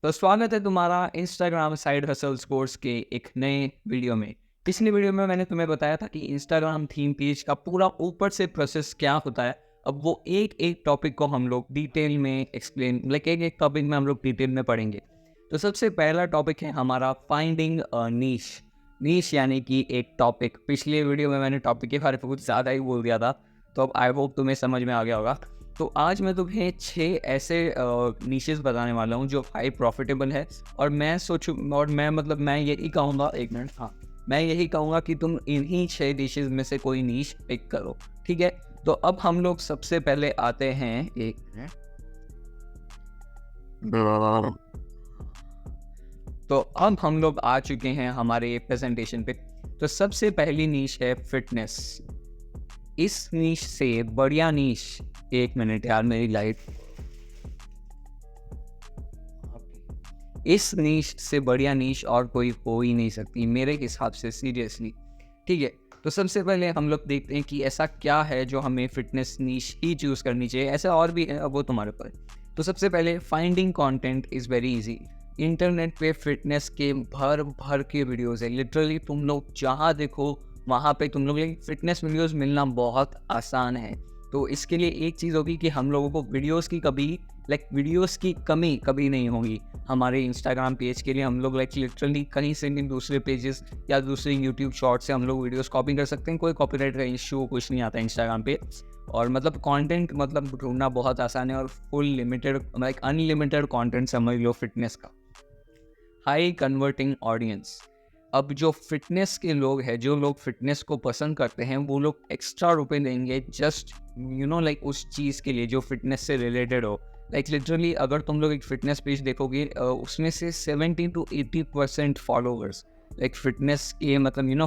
तो स्वागत है तुम्हारा इंस्टाग्राम साइड हसल्स कोर्स के एक नए वीडियो में। पिछले वीडियो में मैंने तुम्हें बताया था कि इंस्टाग्राम थीम पेज का पूरा ऊपर से प्रोसेस क्या होता है। अब वो एक एक टॉपिक को हम लोग डिटेल में एक्सप्लेन एक एक टॉपिक में हम लोग डिटेल में पढ़ेंगे। तो सबसे पहला टॉपिक है हमारा फाइंडिंग अ नीश। नीश यानी कि एक टॉपिक। पिछले वीडियो में मैंने टॉपिक के बारे में कुछ ज़्यादा ही बोल दिया था, तो अब आई होप तुम्हें समझ में आ गया होगा। तो आज मैं तुम्हें 6 ऐसे नीशेस बताने वाला हूँ जो हाई प्रॉफिटेबल है। और मैं यही कहूँगा, एक मिनट, हाँ, मैं यही कहूँगा कि तुम इन्हीं 6 डिशेस में से कोई नीश पिक करो, ठीक है। तो अब हम लोग सबसे पहले आते हैं, एक मिनट, तो अब हम लोग आ चुके हैं हमारे प्रेजेंटेशन पे। तो सबसे पहली नीश है फिटनेस। इस नीश से बढ़िया नीश, एक मिनट यार मेरी लाइट, इस नीश से बढ़िया नीश और कोई हो ही नहीं सकती मेरे हिसाब से, सीरियसली, ठीक है। तो सबसे पहले हम लोग देखते हैं कि ऐसा क्या है जो हमें फिटनेस नीश ही चूज करनी चाहिए। ऐसा और भी है, अब वो तुम्हारे ऊपर। तो सबसे पहले finding content is very easy. Internet पे फिटनेस के भर भर के वीडियोस है, लिटरली तुम लोग जहाँ देखो वहाँ पे तुम लोग फिटनेस वीडियोस मिलना बहुत आसान है। तो इसके लिए एक चीज़ होगी कि हम लोगों को वीडियोस की कमी कभी नहीं होगी। हमारे इंस्टाग्राम पेज के लिए हम लोग लिटरली कहीं से नहीं दूसरे पेजेस या दूसरे यूट्यूब शॉर्ट से हम लोग वीडियोस कॉपी कर सकते हैं। कोई कॉपीराइट का इशू कुछ नहीं आता इंस्टाग्राम पे। और कंटेंट ढूंढना बहुत आसान है। और फुल लिमिटेड अनलिमिटेड कंटेंट समझ लो फिटनेस का। High converting audience. अब जो फिटनेस के लोग हैं, जो लोग फिटनेस को पसंद करते हैं, वो लोग एक्स्ट्रा रुपए देंगे जस्ट उस चीज़ के लिए जो फिटनेस से रिलेटेड हो। लिटरली अगर तुम लोग एक फिटनेस पेज देखोगे, उसमें से 70 to 80% फॉलोवर्स फिटनेस के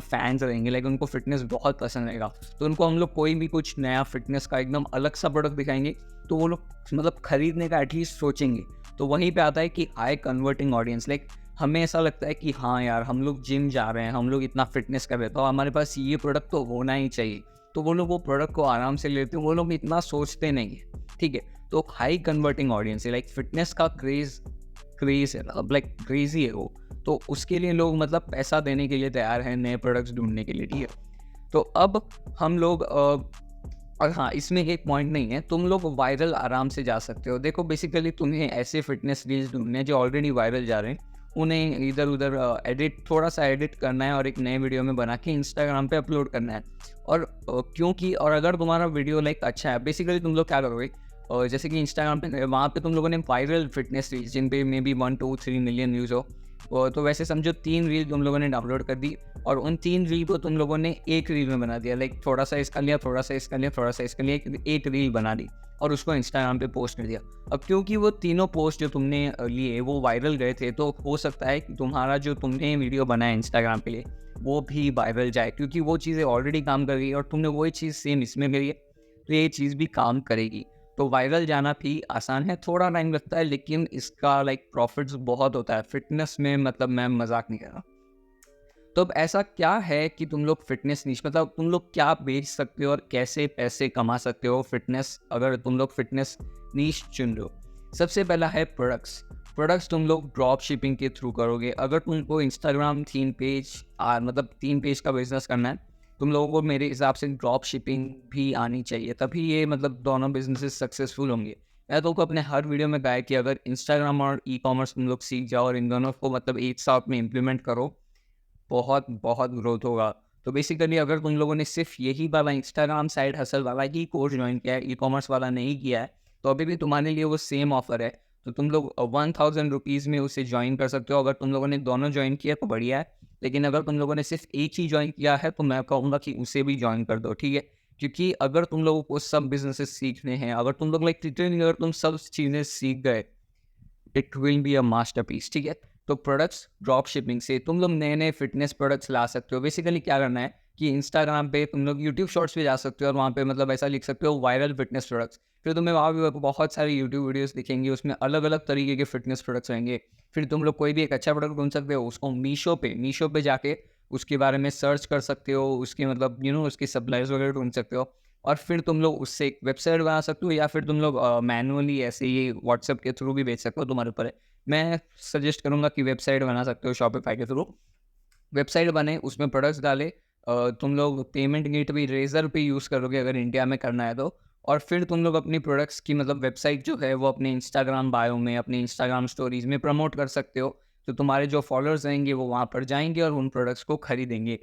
फैंस रहेंगे। उनको फिटनेस बहुत पसंद रहेगा। तो उनको हम लोग कोई भी कुछ नया फिटनेस का एकदम अलग सा प्रोडक्ट दिखाएंगे तो वो लोग खरीदने का एटलीस्ट सोचेंगे। तो वहीं पे आता है कि हाई कन्वर्टिंग ऑडियंस। हमें ऐसा लगता है कि हाँ यार, हम लोग जिम जा रहे हैं, हम लोग इतना फिटनेस कर रहे हैं, तो हमारे पास ये प्रोडक्ट तो होना ही चाहिए। तो वो लोग वो प्रोडक्ट को आराम से लेते हैं, वो लोग इतना सोचते नहीं है, ठीक है। तो हाई कन्वर्टिंग ऑडियंस है, फिटनेस का क्रेज है, क्रेजी है वो। तो उसके लिए लोग पैसा देने के लिए तैयार हैं, नए प्रोडक्ट्स ढूंढने के लिए, ठीक है। तो अब हम लोग और हाँ, इसमें एक पॉइंट नहीं है, तुम लोग वायरल आराम से जा सकते हो। देखो बेसिकली तुम्हें ऐसे फिटनेस रील्स ढूंढने जो ऑलरेडी वायरल जा रहे हैं, उन्हें इधर उधर थोड़ा सा एडिट करना है और एक नए वीडियो में बना के इंस्टाग्राम पे अपलोड करना है। और क्योंकि और अगर तुम्हारा वीडियो अच्छा है, बेसिकली तुम लोग क्या करोगे, जैसे कि इंस्टाग्राम पे वहाँ पे तुम लोगों ने वायरल फिटनेस रील्स जिन पे मे बी 1-2-3 मिलियन व्यूज़ हो, तो वैसे समझो 3 रील तुम लोगों ने डाउनलोड कर दी और उन 3 रील को तुम लोगों ने एक रील में बना दिया। थोड़ा सा इसका लिया, थोड़ा सा इसका लिया, थोड़ा सा इसका लिया, एक रील बना दी और उसको इंस्टाग्राम पे पोस्ट कर दिया। अब क्योंकि वो तीनों पोस्ट जो तुमने लिए वो वायरल गए थे, तो हो सकता है कि तुम्हारा जो तुमने वीडियो बनाया इंस्टाग्राम पे लिए वो भी वायरल जाए, क्योंकि वो चीज़ें ऑलरेडी काम कर रही है और तुमने वही चीज़ सेम इसमें करी है, तो ये चीज़ भी काम करेगी। तो वायरल जाना भी आसान है, थोड़ा टाइम लगता है, लेकिन इसका प्रॉफिट्स बहुत होता है फिटनेस में, मैं मजाक नहीं कर रहा। तो अब ऐसा क्या है कि तुम लोग फिटनेस नीश तुम लोग क्या बेच सकते हो और कैसे पैसे कमा सकते हो फिटनेस, अगर तुम लोग फिटनेस नीश चुन लो। सबसे पहला है प्रोडक्ट्स तुम लोग ड्रॉप शिपिंग के थ्रू करोगे। अगर तुमको इंस्टाग्राम थीम पेज का बिजनेस करना है, तुम लोगों को मेरे हिसाब से ड्रॉप शिपिंग भी आनी चाहिए, तभी ये दोनों बिजनेसेस सक्सेसफुल होंगे। मैं तो अपने हर वीडियो में कहा है कि अगर इंस्टाग्राम और ई कॉमर्स तुम लोग सीख जाओ और इन दोनों को एक साथ में इम्प्लीमेंट करो, बहुत बहुत ग्रोथ होगा। तो बेसिकली अगर तुम लोगों ने सिर्फ यही वाला इंस्टाग्राम साइड हसल वाला ही कोर्स ज्वाइन किया है, ई कॉमर्स वाला नहीं किया है, तो अभी भी तुम्हारे लिए वो सेम ऑफर है। तो तुम लोग 1000 रुपीज़ में उसे ज्वाइन कर सकते हो। अगर तुम लोगों ने दोनों ज्वाइन किया तो बढ़िया है, लेकिन अगर तुम लोगों ने सिर्फ एक ही ज्वाइन किया है तो मैं कहूँगा कि उसे भी ज्वाइन कर दो, ठीक है। क्योंकि अगर तुम लोगों को सब बिजनेसेस सीखने हैं, अगर तुम लोग अगर तुम सब चीज़ें सीख गए, it will be a masterpiece, ठीक है। तो प्रोडक्ट्स ड्रॉप शिपिंग से तुम लोग नए नए फिटनेस प्रोडक्ट्स ला सकते हो। बेसिकली क्या करना है कि इंस्टाग्राम पे तुम लोग यूट्यूब शॉर्ट्स पे जा सकते हो और वहाँ पे ऐसा लिख सकते हो वायरल फिटनेस प्रोडक्ट्स। फिर तुम्हें वहाँ पे बहुत सारे यूट्यूब वीडियोस दिखेंगे, उसमें अलग अलग तरीके के फिटनेस प्रोडक्ट्स रहेंगे। फिर तुम लोग कोई भी एक अच्छा प्रोडक्ट ढूंढ सकते हो, उसको मीशो पे जाके उसके बारे में सर्च कर सकते हो, उसके उसके सप्लाईज वगैरह ढूंढ सकते हो। और फिर तुम लोग उससे एक वेबसाइट बना सकते हो, या फिर तुम लोग मैनुअली ऐसे ही व्हाट्सएप के थ्रू भी भेज सकते हो, तुम्हारे ऊपर है। मैं सजेस्ट करूँगा कि वेबसाइट बना सकते हो शॉपिफाई के थ्रू। वेबसाइट बने, उसमें प्रोडक्ट्स डाले, तुम लोग पेमेंट गेटवे रेज़र पे यूज़ करोगे अगर इंडिया में करना है तो। और फिर तुम लोग अपनी प्रोडक्ट्स की मतलब वेबसाइट जो है वो अपने इंस्टाग्राम बायो में, अपने इंस्टाग्राम स्टोरीज़ में प्रमोट कर सकते हो। तो तुम्हारे जो फॉलोअर्स रहेंगे वो वहाँ पर जाएँगे और उन प्रोडक्ट्स को खरीदेंगे।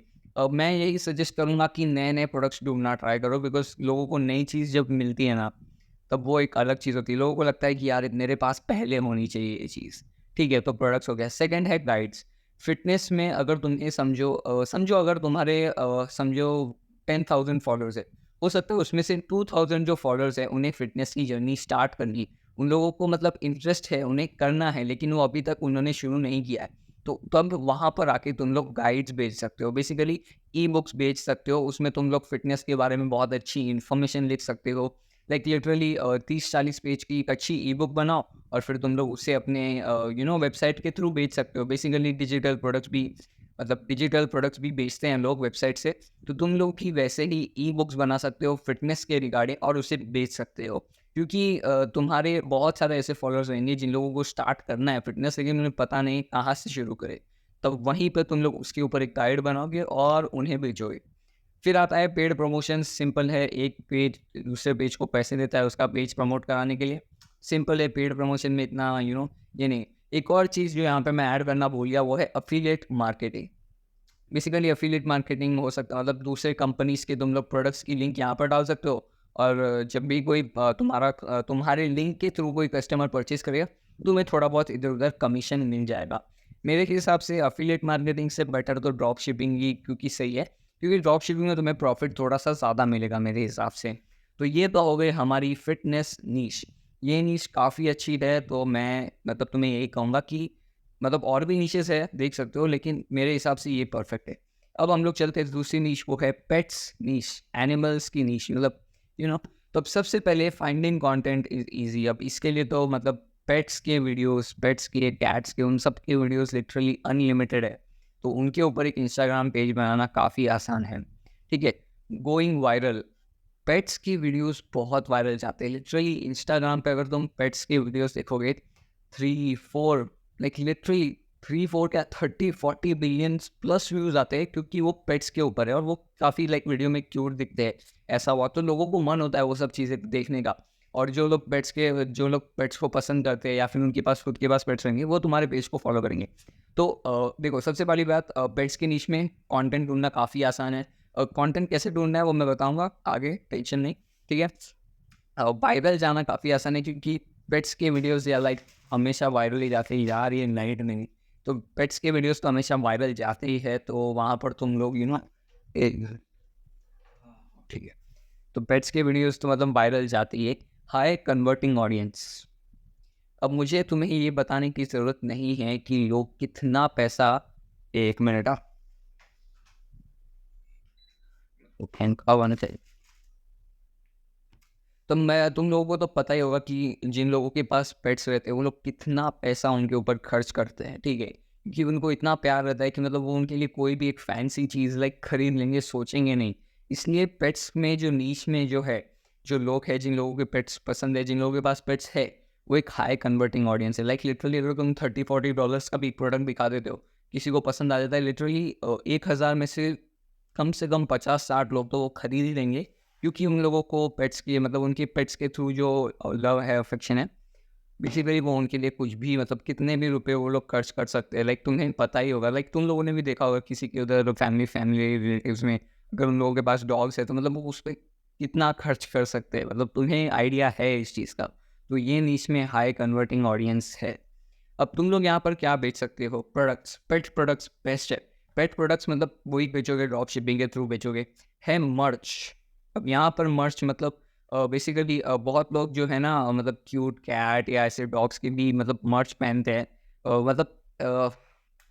मैं यही सजेस्ट करूँगा कि नए-नए प्रोडक्ट्स ढूँढना ट्राई करो, बिकॉज़ लोगों को नई चीज़ जब मिलती है ना, तब वो एक अलग चीज़ होती है। लोगों को लगता है कि यार मेरे पास पहले होनी चाहिए ये चीज़। ठीक है, तो प्रोडक्ट्स हो गया। सेकंड है गाइड्स। फ़िटनेस में अगर तुम ये समझो अगर तुम्हारे समझो 10,000 फॉलोअर्स है, हो सकता है उसमें से 2,000 जो फॉलोअर्स हैं उन्हें फ़िटनेस की जर्नी स्टार्ट करनी, उन लोगों को मतलब इंटरेस्ट है, उन्हें करना है, लेकिन वो अभी तक उन्होंने शुरू नहीं किया है। तो तब वहाँ पर आके तुम लोग गाइड्स बेच सकते हो, बेसिकली ई-बुक्स बेच सकते हो, उसमें तुम लोग फ़िटनेस के बारे में बहुत अच्छी इन्फॉर्मेशन लिख सकते हो। लाइक लिटरली 30-40 पेज की एक अच्छी ई-बुक बनाओ और फिर तुम लोग उसे अपने वेबसाइट के थ्रू बेच सकते हो। बेसिकली डिजिटल प्रोडक्ट्स भी बेचते हैं लोग वेबसाइट से, तो तुम लोग भी वैसे ही ई-बुक्स बना सकते हो फ़िटनेस के रिगार्डिंग और उसे बेच सकते हो। क्योंकि तुम्हारे बहुत सारे ऐसे फॉलोअर्स रहेंगे जिन लोगों को स्टार्ट करना है फ़िटनेस, लेकिन उन्हें पता नहीं कहाँ से शुरू करें। तब वहीं पे तुम लोग उसके ऊपर एक गाइड बनाओगे और उन्हें बेचोगे। फिर आता है पेड प्रमोशन। सिंपल है, एक पेज दूसरे पेज को पैसे देता है उसका पेज प्रमोट कराने के लिए। सिंपल है, पेड प्रमोशन में इतना ये नहीं। एक और चीज़ जो यहाँ पे मैं ऐड करना भूल गया वो है affiliate marketing. Basically affiliate marketing हो सकता है मतलब दूसरे कंपनीज़ के तुम लोग प्रोडक्ट्स की लिंक यहाँ पर डाल सकते हो और जब भी कोई तुम्हारे लिंक के थ्रू कोई कस्टमर परचेज़ करेगा, तो तुम्हें थोड़ा बहुत इधर-उधर कमीशन मिल जाएगा। मेरे हिसाब से अफ़िलिएट मार्केटिंग से बेटर तो ड्रॉप शिपिंग ही क्योंकि सही है, क्योंकि ड्रॉप शिपिंग में तुम्हें प्रॉफ़िट थोड़ा-सा ज़्यादा मिलेगा मेरे हिसाब से। तो ये तो हो गई हमारी फ़िटनेस नीश। ये नीश काफ़ी अच्छी है, तो मैं मतलब तुम्हें यही कहूँगा कि मतलब और भी नीशेज़ है, देख सकते हो, लेकिन मेरे हिसाब से ये परफेक्ट है। अब हम लोग चलते हैं दूसरी नीश, वो है पेट्स नीश, एनिमल्स की नीश, मतलब यू नो तो अब सबसे पहले फाइंडिंग कंटेंट इज़ ईज़ी। अब इसके लिए तो मतलब पेट्स के वीडियोज़, पेट्स के, कैट्स के, उन सब के वीडियोज़ लिटरली अनलिमिटेड है। तो उनके ऊपर एक इंस्टाग्राम पेज बनाना काफ़ी आसान है। ठीक है? गोइंग वायरल, पेट्स की वीडियोज़ बहुत वायरल जाते हैं। लिटरली इंस्टाग्राम पे अगर तुम पेट्स के वीडियोज़ देखोगे 3-4 लाइक लिटरली 3-4 क्या 30-40 बिलियंस प्लस व्यूज़ आते हैं, क्योंकि वो पेट्स के ऊपर है और वो काफ़ी लाइक वीडियो में क्यूट दिखते हैं। ऐसा हुआ तो लोगों को मन होता है वो सब चीज़ें देखने का। और जो लोग पेट्स को पसंद करते हैं या फिर उनके पास खुद के पास पेट्स रहेंगे, वो तुम्हारे पेज को फॉलो करेंगे। तो देखो, सबसे पहली बात, पेट्स की नीश में कंटेंट ढूँढना काफ़ी आसान है। कंटेंट कैसे ढूँढना है वो मैं बताऊँगा आगे, टेंशन नहीं, ठीक है? वायरल जाना काफ़ी आसान है क्योंकि पेट्स के वीडियोज़ या लाइक हमेशा वायरल ही जाते हैं यार, ये लाइट नहीं। तो पेट्स के वीडियोज़ तो हमेशा वायरल जाते ही है, तो वहाँ पर तुम लोग एक ठीक है, तो पेट्स के वीडियोज़ तो मतलब वायरल जाती है। High converting audience. अब मुझे तुम्हें ये बताने की ज़रूरत नहीं है कि लोग कितना पैसा, 1 मिनट थैंक अब आना चाहिए। तो तुम लोगों को तो पता ही होगा कि जिन लोगों के पास पेट्स रहते हैं वो लोग कितना पैसा उनके ऊपर खर्च करते हैं, ठीक है? क्योंकि उनको इतना प्यार रहता है कि मतलब वो उनके लिए कोई भी एक फैंसी चीज़ लाइक खरीद लेंगे, सोचेंगे नहीं। इसलिए पेट्स में जो नीश में जो है, जो लोग हैं, जिन लोगों के पेट्स पसंद है, जिन लोगों के पास पेट्स है, वो एक हाई कन्वर्टिंग ऑडियंस है। लाइक लिटरली अगर तुम $30-40 का भी प्रोडक्ट दिखा देते हो, किसी को पसंद आ जाता है, लिटरली 1,000 में से कम 50-60 लोग तो वो खरीद ही लेंगे, क्योंकि उन लोगों को पेट्स की मतलब उनके पेट्स के थ्रू जो लव है, अफेक्शन है, बेसिकली वो उनके लिए कुछ भी मतलब कितने भी रुपए वो लोग खर्च कर सकते हैं। लाइक तुम्हें पता ही होगा, लाइक तुम लोगों ने भी देखा होगा किसी के उधर फैमिली रिलेटिव्स में अगर उन लोगों के पास डॉग्स है तो मतलब वो उस पर कितना खर्च कर सकते हैं, मतलब तुम्हें आइडिया है इस चीज़ का। तो ये नीच में हाई कन्वर्टिंग ऑडियंस है। अब तुम लोग यहाँ पर क्या बेच सकते हो? प्रोडक्ट्स, पेट प्रोडक्ट्स बेस्ट है। पेट प्रोडक्ट्स मतलब वही बेचोगे, ड्रॉप शिपिंग के थ्रू बेचोगे। है मर्च। अब यहाँ पर मर्च मतलब बेसिकली बहुत लोग जो है ना मतलब क्यूट कैट या ऐसे डॉग्स के भी मतलब मर्च पहनते हैं। मतलब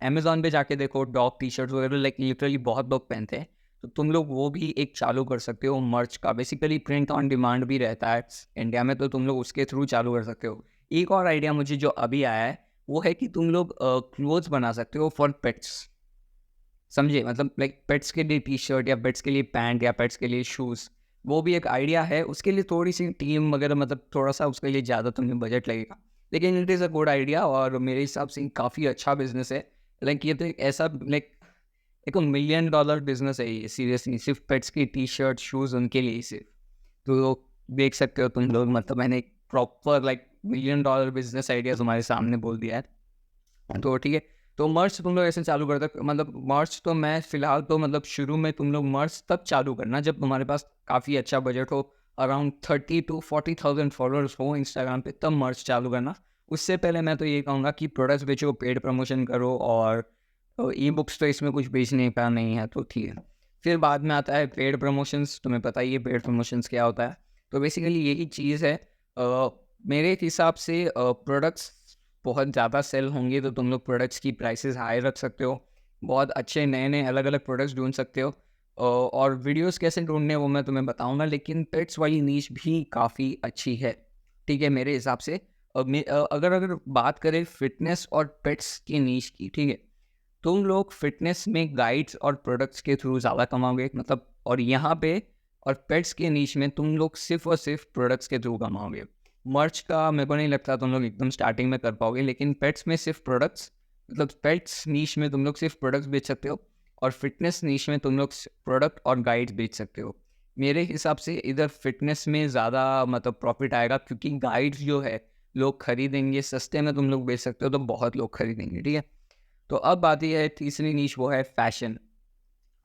अमेज़न पे जाके देखो, डॉग टी-शर्ट्स वगैरह लाइक लिटरली बहुत लोग पहनते हैं। तो तुम लोग वो भी एक चालू कर सकते हो मर्च का। बेसिकली प्रिंट ऑन डिमांड भी रहता है इंडिया में, तो तुम लोग उसके थ्रू चालू कर सकते हो। एक और आइडिया मुझे जो अभी आया है, वो है कि तुम लोग क्लोथ्स बना सकते हो फॉर पेट्स। समझे? मतलब लाइक पेट्स के लिए टी-शर्ट या पेट्स के लिए पैंट या पेट्स के लिए शूज़, वो भी एक आइडिया है। उसके लिए थोड़ी-सी टीम वगैरह मतलब थोड़ा-सा उसके लिए ज़्यादा तुम्हें बजट लगेगा। लेकिन it is a good idea और मेरे हिसाब से काफ़ी अच्छा बिजनेस है। लाइक ये तो एक ऐसा लाइक एक मिलियन डॉलर बिजनेस है ये, सीरियसली। सिर्फ पेट्स की टी शर्ट शूज़ उनके लिए ही सिर्फ। तो देख सकते हो तुम लोग, मतलब मैंने एक proper like million dollar business idea तुम्हारे सामने बोल दिया है। तो ठीक है, तो मर्च तुम लोग ऐसे चालू करते, मतलब मर्च तो मैं फ़िलहाल तो मतलब शुरू में तुम लोग मर्च तब चालू करना जब तुम्हारे पास काफ़ी अच्छा बजट हो, अराउंड 30 to 40,000 फॉलोअर्स हो इंस्टाग्राम पे, तब मर्च चालू करना। उससे पहले मैं तो ये कहूँगा कि प्रोडक्ट्स बेचो, पेड प्रमोशन करो, और ई बुक्स तो इसमें कुछ बेचने का नहीं है, तो ठीक है। फिर बाद में आता है पेड प्रमोशंस, तुम्हें पता ही है पेड प्रमोशंस क्या होता है। तो बेसिकली यही चीज़ है। मेरे हिसाब से प्रोडक्ट्स बहुत ज़्यादा सेल होंगे तो तुम लोग प्रोडक्ट्स की प्राइसेस हाई रख सकते हो, बहुत अच्छे नए नए अलग अलग प्रोडक्ट्स ढूंढ सकते हो। और वीडियोस कैसे ढूंढने वो मैं तुम्हें बताऊंगा, लेकिन पेट्स वाली नीश भी काफ़ी अच्छी है, ठीक है, मेरे हिसाब से। अगर अगर बात करें फिटनेस और पेट्स की नीश की, ठीक है, तुम लोग फिटनेस में गाइड्स और प्रोडक्ट्स के थ्रू ज़्यादा कमाओगे, मतलब, और यहाँ पे और पेट्स के नीश में तुम लोग सिर्फ और सिर्फ प्रोडक्ट्स के थ्रू कमाओगे। मर्च का मेरे को नहीं लगता तुम लोग एकदम स्टार्टिंग में कर पाओगे, लेकिन पेट्स में सिर्फ प्रोडक्ट्स, मतलब पेट्स नीश में तुम लोग सिर्फ प्रोडक्ट्स बेच सकते हो, और फिटनेस नीश में तुम लोग प्रोडक्ट और गाइड्स बेच सकते हो। मेरे हिसाब से इधर फिटनेस में ज़्यादा मतलब प्रॉफिट आएगा, क्योंकि गाइड्स जो है लोग खरीदेंगे, सस्ते में तुम लोग बेच सकते हो तो बहुत लोग खरीदेंगे, ठीक है। तो अब आती है तीसरी नीश, वो है फैशन।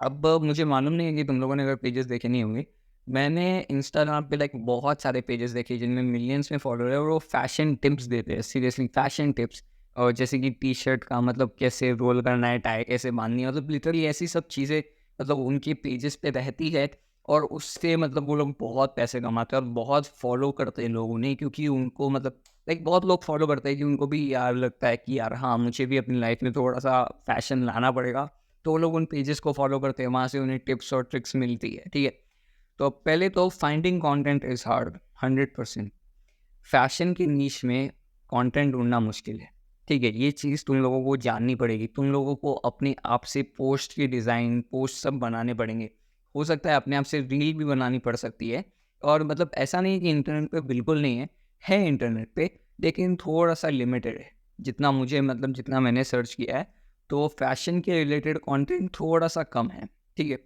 अब मुझे मालूम नहीं है कि तुम लोगों ने अगर पेजेस देखे नहीं होंगे, मैंने इंस्टाग्राम पे लाइक बहुत सारे पेजेस देखे जिनमें मिलियंस में फॉलोअर है, और वो फैशन टिप्स देते हैं, सीरियसली फैशन टिप्स। और जैसे कि टी शर्ट का मतलब कैसे रोल करना है, टाई कैसे बांधनी है, मतलब लिटरली ऐसी सब चीज़ें मतलब उनके पेजेस पे रहती है। और उससे मतलब वो लोग बहुत पैसे कमाते हैं और बहुत फॉलो करते हैं लोग उन्हें, क्योंकि उनको मतलब लाइक बहुत लोग फॉलो करते हैं कि उनको भी यार लगता है कि यार हाँ, मुझे भी अपनी लाइफ में थोड़ा सा फैशन लाना पड़ेगा। तो वो लोग उन पेजेस को फॉलो करते हैं, वहाँ से उन्हें टिप्स और ट्रिक्स मिलती है, ठीक है। तो पहले तो finding content is hard, 100%। Fashion की नीश में कंटेंट ढूंढना मुश्किल है, ठीक है, ये चीज़ तुम लोगों को जाननी पड़ेगी। तुम लोगों को अपने आप से पोस्ट की डिज़ाइन, पोस्ट सब बनाने पड़ेंगे। हो सकता है अपने आप से रील भी बनानी पड़ सकती है। और मतलब ऐसा नहीं है कि इंटरनेट पे बिल्कुल नहीं है इंटरनेट पे, लेकिन थोड़ा सा लिमिटेड है। जितना मुझे मतलब जितना मैंने सर्च किया है, तो फैशन के रिलेटेड कंटेंट थोड़ा सा कम है, ठीक है।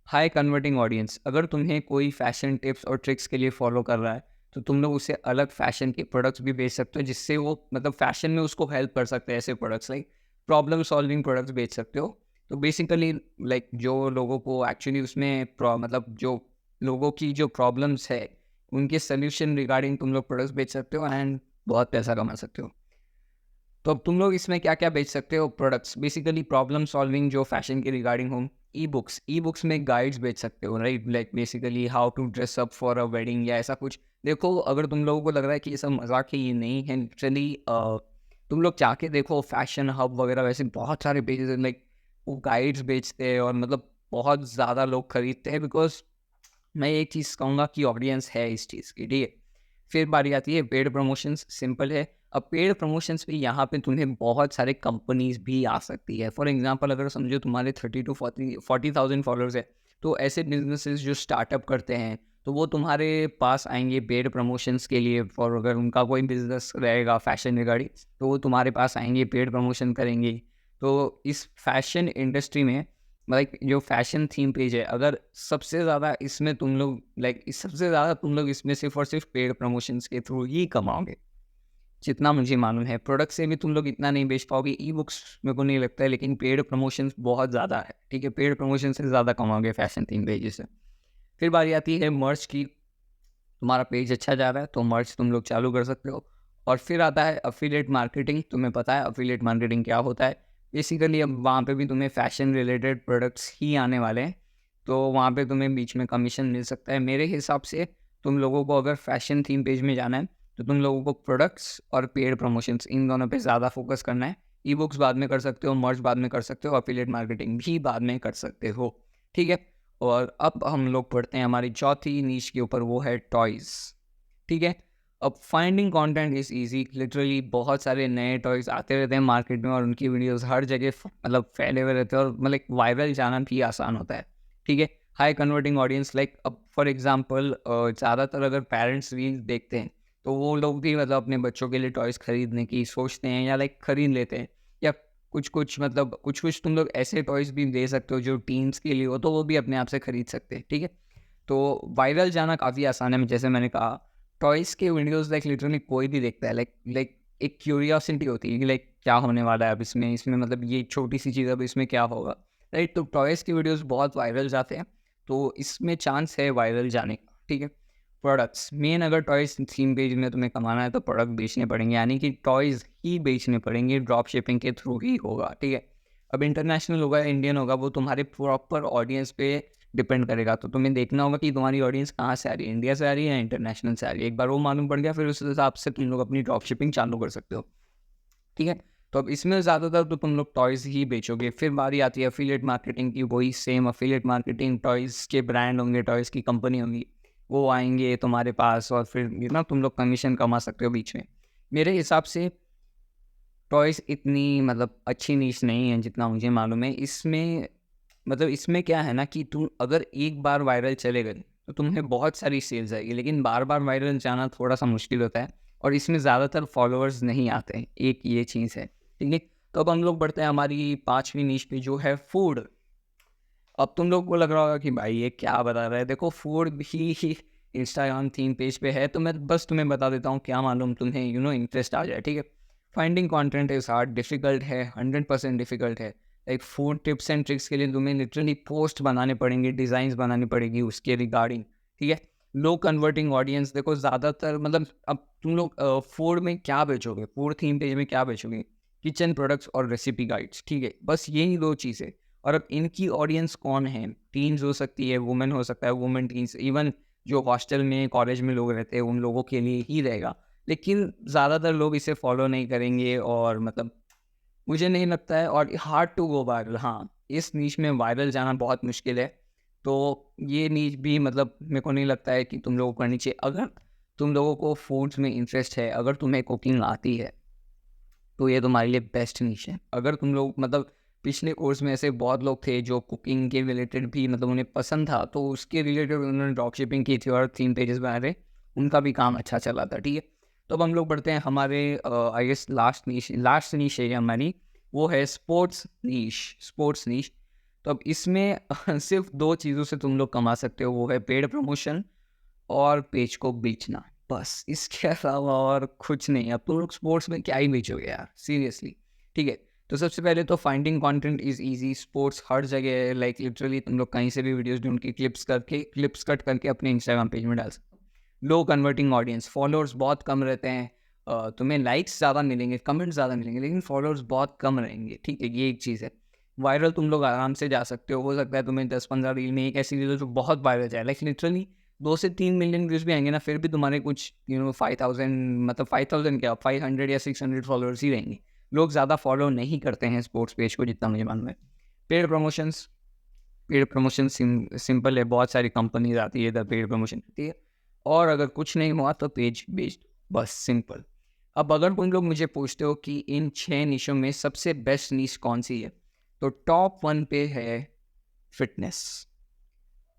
हाई कन्वर्टिंग ऑडियंस, अगर तुम्हें कोई फैशन टिप्स और ट्रिक्स के लिए फॉलो कर रहा है, तो तुम लोग उसे अलग फैशन के प्रोडक्ट्स भी बेच सकते हो, जिससे वो मतलब फैशन में उसको हेल्प कर सकते हैं। ऐसे products like problem solving products बेच सकते हो। तो बेसिकली लाइक जो लोगों को एक्चुअली उसमें मतलब जो लोगों की जो प्रॉब्लम्स है, उनके सोल्यूशन रिगार्डिंग तुम लोग प्रोडक्ट्स बेच सकते हो एंड बहुत पैसा कमा सकते हो। तो अब तुम लोग इसमें क्या-क्या बेच सकते हो प्रोडक्ट्स, बेसिकली प्रॉब्लम सॉल्विंग जो फैशन के रिगार्डिंग हो। ई बुक्स में गाइड्स बेच सकते हो, right, like basically how to dress up for a wedding या ऐसा कुछ। देखो, अगर तुम लोगों को लग रहा है कि ये सब मजाक है, ये नहीं है लिटरली। तुम लोग जाके देखो फैशन हब वगैरह, वैसे बहुत सारे पेजेस हैं, लाइक वो गाइड्स बेचते हैं और मतलब बहुत ज़्यादा लोग खरीदते हैं, बिकॉज मैं एक चीज़ कहूँगा कि ऑडियंस है इस चीज़ की, ठीक है। फिर बारी आती है पेड प्रमोशंस, सिंपल है। अब पेड प्रमोशंस पे यहाँ पे तुम्हें बहुत सारे कंपनीज भी आ सकती है। फॉर एग्जांपल, अगर समझो तुम्हारे 30 to 40,000 फॉलोअर्स है, तो ऐसे बिजनेसेस जो स्टार्टअप करते हैं, तो वो तुम्हारे पास आएंगे पेड प्रमोशंस के लिए। और अगर उनका कोई बिजनेस रहेगा फैशन रिगार्डिंग, तो वो तुम्हारे पास आएंगे, पेड प्रमोशन करेंगे। तो इस फैशन इंडस्ट्री में लाइक जो फैशन थीम पेज है, अगर सबसे ज़्यादा इसमें तुम लोग लाइक सबसे ज़्यादा तुम लोग इसमें सिर्फ और सिर्फ पेड प्रमोशंस के थ्रू ही कमाओगे, जितना मुझे मालूम है। प्रोडक्ट से भी तुम लोग इतना नहीं बेच पाओगे, ई बुक्स मेरे को नहीं लगता है, लेकिन पेड प्रमोशंस बहुत ज़्यादा है, ठीक है। पेड प्रमोशन से ज़्यादा कमाओगे फैशन थीम पेज से। फिर बारी आती है मर्च की। तुम्हारा पेज अच्छा जा रहा है तो मर्च तुम लोग चालू कर सकते हो। और फिर आता है अफिलिएट मार्केटिंग। तुम्हें पता है अफिलिएट मार्केटिंग क्या होता है। बेसिकली अब वहाँ पे भी तुम्हें फैशन रिलेटेड प्रोडक्ट्स ही आने वाले हैं, तो वहाँ पे तुम्हें बीच में कमीशन मिल सकता है। मेरे हिसाब से तुम लोगों को अगर फैशन थीम पेज में जाना है, तो तुम लोगों को प्रोडक्ट्स और पेड प्रमोशंस इन दोनों पे ज़्यादा फोकस करना है। ई बुक्स बाद में कर सकते हो, मर्च बाद में कर सकते हो, अफिलिएट मार्केटिंग भी बाद में कर सकते हो, ठीक है। और अब हम लोग पढ़ते हैं हमारी चौथी नीश के ऊपर, वो है टॉयज़, ठीक है। अब finding content is easy, literally बहुत सारे नए टॉयज़ आते रहते हैं मार्केट में, और उनकी वीडियोस हर जगह मतलब फैले हुए रहते हैं, और मतलब वायरल जाना भी आसान होता है, ठीक है। हाई कन्वर्टिंग ऑडियंस, लाइक अब फॉर एग्जांपल ज़्यादातर अगर पेरेंट्स रील्स देखते हैं, तो वो लोग भी मतलब अपने बच्चों के लिए टॉयज़ खरीदने की सोचते हैं या लाइक खरीद लेते हैं। या कुछ-कुछ मतलब कुछ-कुछ तुम लोग ऐसे टॉयज़ भी दे सकते हो जो टीन्स के लिए हो, तो वो भी अपने आप से खरीद सकते हैं, ठीक है? तो वायरल जाना काफ़ी आसान है, जैसे मैंने कहा। टॉयज़ के वीडियोज़ लाइक लिटरली कोई भी देखता है, लाइक लाइक एक क्यूरियोसिटी होती है कि लाइक क्या होने वाला है अब इसमें मतलब ये छोटी-सी चीज़ अब इसमें क्या होगा, राइट? तो टॉयज़ के वीडियोज़ बहुत वायरल जाते हैं, तो इसमें चांस है वायरल जाने का, ठीक है? प्रोडक्ट्स मेन, अगर टॉयज़ थीम पेज में तुम्हें कमाना है तो प्रोडक्ट बेचने पड़ेंगे, यानी कि टॉयज़ ही बेचने पड़ेंगे, ड्रॉप शिपिंग के थ्रू ही होगा, ठीक है? अब इंटरनेशनल होगा, इंडियन होगा, वो तुम्हारे प्रॉपर ऑडियंस पे डिपेंड करेगा। तो तुम्हें देखना होगा कि तुम्हारी ऑडियंस कहाँ से आ रही है, इंडिया से आ रही है या इंटरनेशनल से आ रही है। एक बार वो मालूम पड़ गया, फिर उस हिसाब से तुम लोग अपनी ड्रॉप शिपिंग चालू कर सकते हो, ठीक है? तो अब इसमें ज़्यादातर तो तुम लोग टॉयज़ ही बेचोगे। फिर बारी आती है एफिलिएट मार्केटिंग की, वही सेम एफिलिएट मार्केटिंग, टॉयज़ के ब्रांड होंगे, टॉयज़ की कंपनी होंगी, वो आएँगे तुम्हारे पास और फिर तुम लोग कमीशन कमा सकते हो बीच में। मेरे हिसाब से टॉयज़ इतनी मतलब अच्छी नीश नहीं है जितना मुझे मालूम है। इसमें मतलब इसमें क्या है ना कि तुम अगर एक बार वायरल चले गए तो तुम्हें बहुत सारी सेल्स आएगी, लेकिन बार-बार वायरल जाना थोड़ा-सा मुश्किल होता है और इसमें ज़्यादातर फॉलोअर्स नहीं आते हैं, एक ये चीज़ है, ठीक है? तो अब हम लोग बढ़ते हैं हमारी 5वीं नीश पे, जो है फूड। अब तुम लोग को लग रहा होगा कि भाई ये क्या बता रहा है, देखो फूड भी इंस्टाग्राम थीम पेज पे है, तो मैं बस तुम्हें बता देता हूँ, क्या मालूम तुम्हें इंटरेस्ट आ जाए, ठीक है? Finding content is hard, difficult है, 100% डिफ़िकल्ट है। एक फूड टिप्स एंड ट्रिक्स के लिए तुम्हें लिटरली पोस्ट बनाने पड़ेंगे, डिज़ाइंस बनानी पड़ेगी उसके रिगार्डिंग, ठीक है? लो कन्वर्टिंग ऑडियंस, देखो ज़्यादातर मतलब अब तुम लोग फूड में क्या बेचोगे? फूड थीम पेज में क्या बेचोगे? किचन प्रोडक्ट्स और रेसिपी गाइड्स, ठीक है? बस यही 2 चीज़ें। और अब इनकी ऑडियंस कौन है? टीन्स हो सकती है, वुमेन हो सकता है, वुमेन टीन्स, इवन जो हॉस्टल में, कॉलेज में लोग रहते हैं, उन लोगों के लिए ही रहेगा। लेकिन ज़्यादातर लोग इसे फॉलो नहीं करेंगे और मतलब मुझे नहीं लगता है, और हार्ड टू गो वायरल। हाँ, इस नीश में वायरल जाना बहुत मुश्किल है। तो ये नीश भी मतलब मेरे को नहीं लगता है कि तुम लोगों को करनी चाहिए। अगर तुम लोगों को फूड्स में इंटरेस्ट है, अगर तुम्हें कुकिंग आती है, तो ये तुम्हारे लिए बेस्ट नीश है। अगर तुम लोग मतलब पिछले कोर्स में ऐसे बहुत लोग थे जो कुकिंग के रिलेटेड भी मतलब उन्हें पसंद था, तो उसके रिलेटेड उन्होंने ड्रॉप शिपिंग की थी और 3 पेजेस बनाए थे, उनका भी काम अच्छा चला था, ठीक है? तो अब हम लोग बढ़ते हैं हमारे आई गेस लास्ट नीश है ये हमारी, वो है स्पोर्ट्स नीश। तो अब इसमें सिर्फ़ 2 चीज़ों से तुम लोग कमा सकते हो, वो है पेड प्रमोशन और पेज को बेचना, बस इसके अलावा और कुछ नहीं। अब तुम लोग स्पोर्ट्स में क्या ही बेचोगे यार, सीरियसली, ठीक है? तो सबसे पहले तो finding content is easy, sports हर जगह है, लाइक लिटरली तुम लोग कहीं से भी वीडियोज़ ढूँढ के क्लिप्स कट करके अपने इंस्टाग्राम पेज में डाल सकते हो। लो कन्वर्टिंग ऑडियंस, फॉलोअर्स बहुत कम रहते हैं, तुम्हें लाइक्स ज़्यादा मिलेंगे, कमेंट्स ज़्यादा मिलेंगे, लेकिन फॉलोअर्स बहुत कम रहेंगे, ठीक है? ये एक चीज़ है। वायरल तुम लोग आराम से जा सकते हो सकता है तुम्हें 10-15 रील में एक ऐसी रील हो जो बहुत वायरल जाए, लाइक लिटरली 2 से 3 मिलियन व्यूज़ भी आएँगे ना, फिर भी तुम्हारे कुछ 5000 मतलब 5000 क्या 500 या 600 फॉलोअर्स ही रहेंगे। लोग ज़्यादा फॉलो नहीं करते हैं स्पोर्ट्स पेज को, जितना मुझे मालूम है। Paid promotions paid promotion simple है, बहुत सारी कंपनीज़ आती है, इधर पेड प्रमोशन करती है और अगर कुछ नहीं हुआ तो पेज बेच दो, बस सिंपल। अब अगर तुम लोग मुझे पूछते हो कि इन 6 निशों में सबसे बेस्ट निश कौन-सी है? तो टॉप 1 पे है फिटनेस,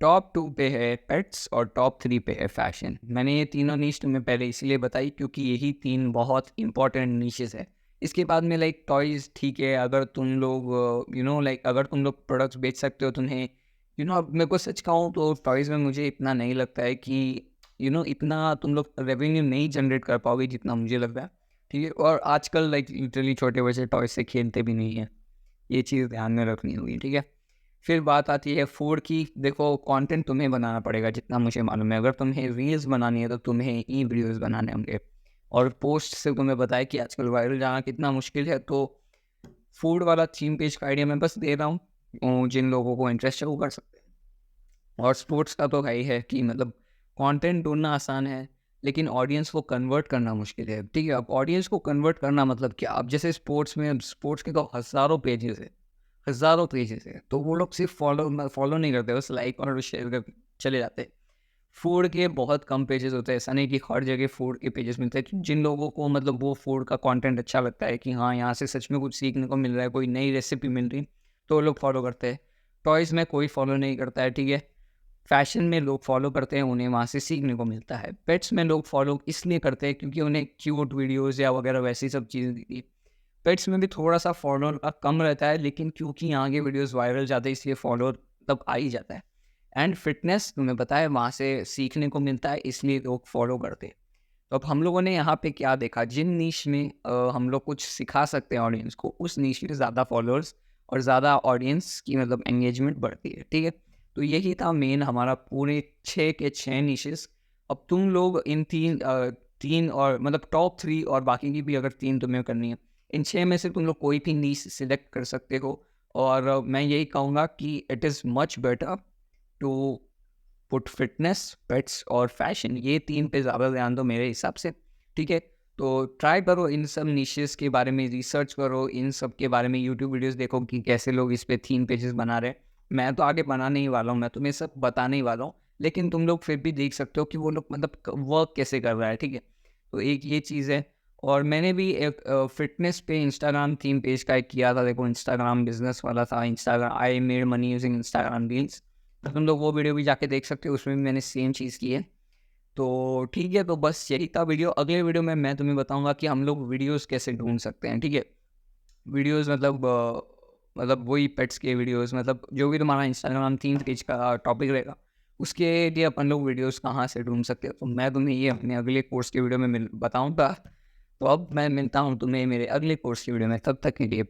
टॉप 2 पे है पेट्स और टॉप 3 पे है फैशन। मैंने ये तीनों नीश तुम्हें पहले इसलिए बताई क्योंकि यही 3 बहुत इंपॉर्टेंट नीशेज़ है। इसके बाद में लाइक टॉयज़, ठीक है, अगर तुम लोग लाइक अगर तुम लोग प्रोडक्ट्स बेच सकते हो तो उन्हें अब मेरे को सच कहूँ तो टॉयज़ में मुझे इतना नहीं लगता है कि इतना तुम लोग रेवेन्यू नहीं जनरेट कर पाओगे जितना मुझे लग रहा है, ठीक है? और आजकल लाइक लिटरली छोटे बच्चे टॉयज़ से खेलते भी नहीं हैं। ये चीज़ ध्यान में रखनी होगी, ठीक है? फिर बात आती है फूड की। देखो कंटेंट तुम्हें बनाना पड़ेगा, जितना मुझे मालूम है। अगर तुम्हें रील्स बनानी है तो तुम्हें ई वीडियोज़ बनाने होंगे और पोस्ट से तुम्हें बताया कि आजकल वायरल जाना कितना मुश्किल है, तो फूड वाला थीम पेज का आइडिया मैं बस दे रहा हूँ। जिन लोगों को इंटरेस्ट है वो कर सकते हैं। और स्पोर्ट्स का तो है ही है कि मतलब कंटेंट ढूँढना आसान है, लेकिन ऑडियंस को कन्वर्ट करना मुश्किल है, ठीक है? अब ऑडियंस को कन्वर्ट करना मतलब क्या? अब जैसे स्पोर्ट्स के तो हज़ारों पेजेस हैं, तो वो लोग सिर्फ फॉलो नहीं करते, बस लाइक और शेयर कर चले जाते हैं। फूड के बहुत कम पेजेस होते हैं, ऐसा नहीं कि हर जगह फूड के पेजेस मिलते हैं। कि जिन लोगों को मतलब वो फूड का कंटेंट अच्छा लगता है कि हाँ, यहाँ से सच में कुछ सीखने को मिल रहा है, कोई नई रेसिपी मिल रही, तो वो लोग फॉलो करते हैं। टॉयज़ में कोई फॉलो नहीं करता है, ठीक है? फैशन में लोग फॉलो करते हैं, उन्हें वहाँ से सीखने को मिलता है। पेट्स में लोग फॉलो इसलिए करते हैं क्योंकि उन्हें क्यूट वीडियोज़ या वगैरह वैसी सब चीज़ें दिखती है। पेट्स में भी थोड़ा-सा फॉलोअर का कम रहता है, लेकिन क्योंकि यहाँ के वीडियोज़ वायरल जाते हैं इसलिए फॉलोअर तब आ ही जाता है। एंड फिटनेस तुम्हें पता है वहाँ से सीखने को मिलता है, इसलिए लोग फॉलो करते हैं। तो अब हम लोगों ने यहाँ पे क्या देखा, जिन नीश में हम लोग कुछ सिखा सकते हैं ऑडियंस को, उस नीश में ज़्यादा फॉलोअर्स और ज़्यादा ऑडियंस की मतलब एंगेजमेंट बढ़ती है, ठीक है? तो यही था मेन हमारा पूरे 6 के 6 निशेस। अब तुम लोग इन 3 और मतलब टॉप 3 और बाकी की भी अगर 3 तुम्हें करनी है, इन 6 में से तुम लोग कोई भी नीश सिलेक्ट कर सकते हो। और मैं यही कहूँगा कि it is much better to put fitness, pets और फैशन, ये 3 पे ज़्यादा ध्यान दो मेरे हिसाब से, ठीक है? तो ट्राई करो इन सब निशेस के बारे में रिसर्च करो, इन सब के बारे में यूट्यूब वीडियोस देखो कि कैसे लोग इस पे थीम पेजेस बना रहे हैं। मैं तो आगे बनाने ही वाला हूँ, मैं तुम्हें सब बताने ही वाला हूँ, लेकिन तुम लोग फिर भी देख सकते हो कि वो लोग मतलब वर्क कैसे कर रहा है, ठीक है? तो एक ये चीज़ है। और मैंने भी एक फिटनेस पे इंस्टाग्राम थीम पेज का एक किया था, देखो इंस्टाग्राम बिजनेस वाला था, Instagram I made money using Instagram reels. तो तुम लोग वो वीडियो भी जाके देख सकते हो, उसमें भी मैंने सेम चीज़ की है। तो ठीक है, तो बस यही था वीडियो। अगले वीडियो में मैं तुम्हें बताऊँगा कि हम लोग वीडियोज़ कैसे ढूँढ सकते हैं, ठीक है? वीडियोज़ मतलब वही पेट्स के वीडियोज़, मतलब जो भी तुम्हारा इंस्टाग्राम थीम पेज का टॉपिक रहेगा, उसके लिए अपन लोग वीडियोज़ कहाँ से ढूँढ सकते हैं। तो मैं तुम्हें ये अपने अगले कोर्स के वीडियो में बताऊँगा। तो अब मैं मिलता हूँ तुम्हें मेरे अगले कोर्स के वीडियो में, तब तक के लिए।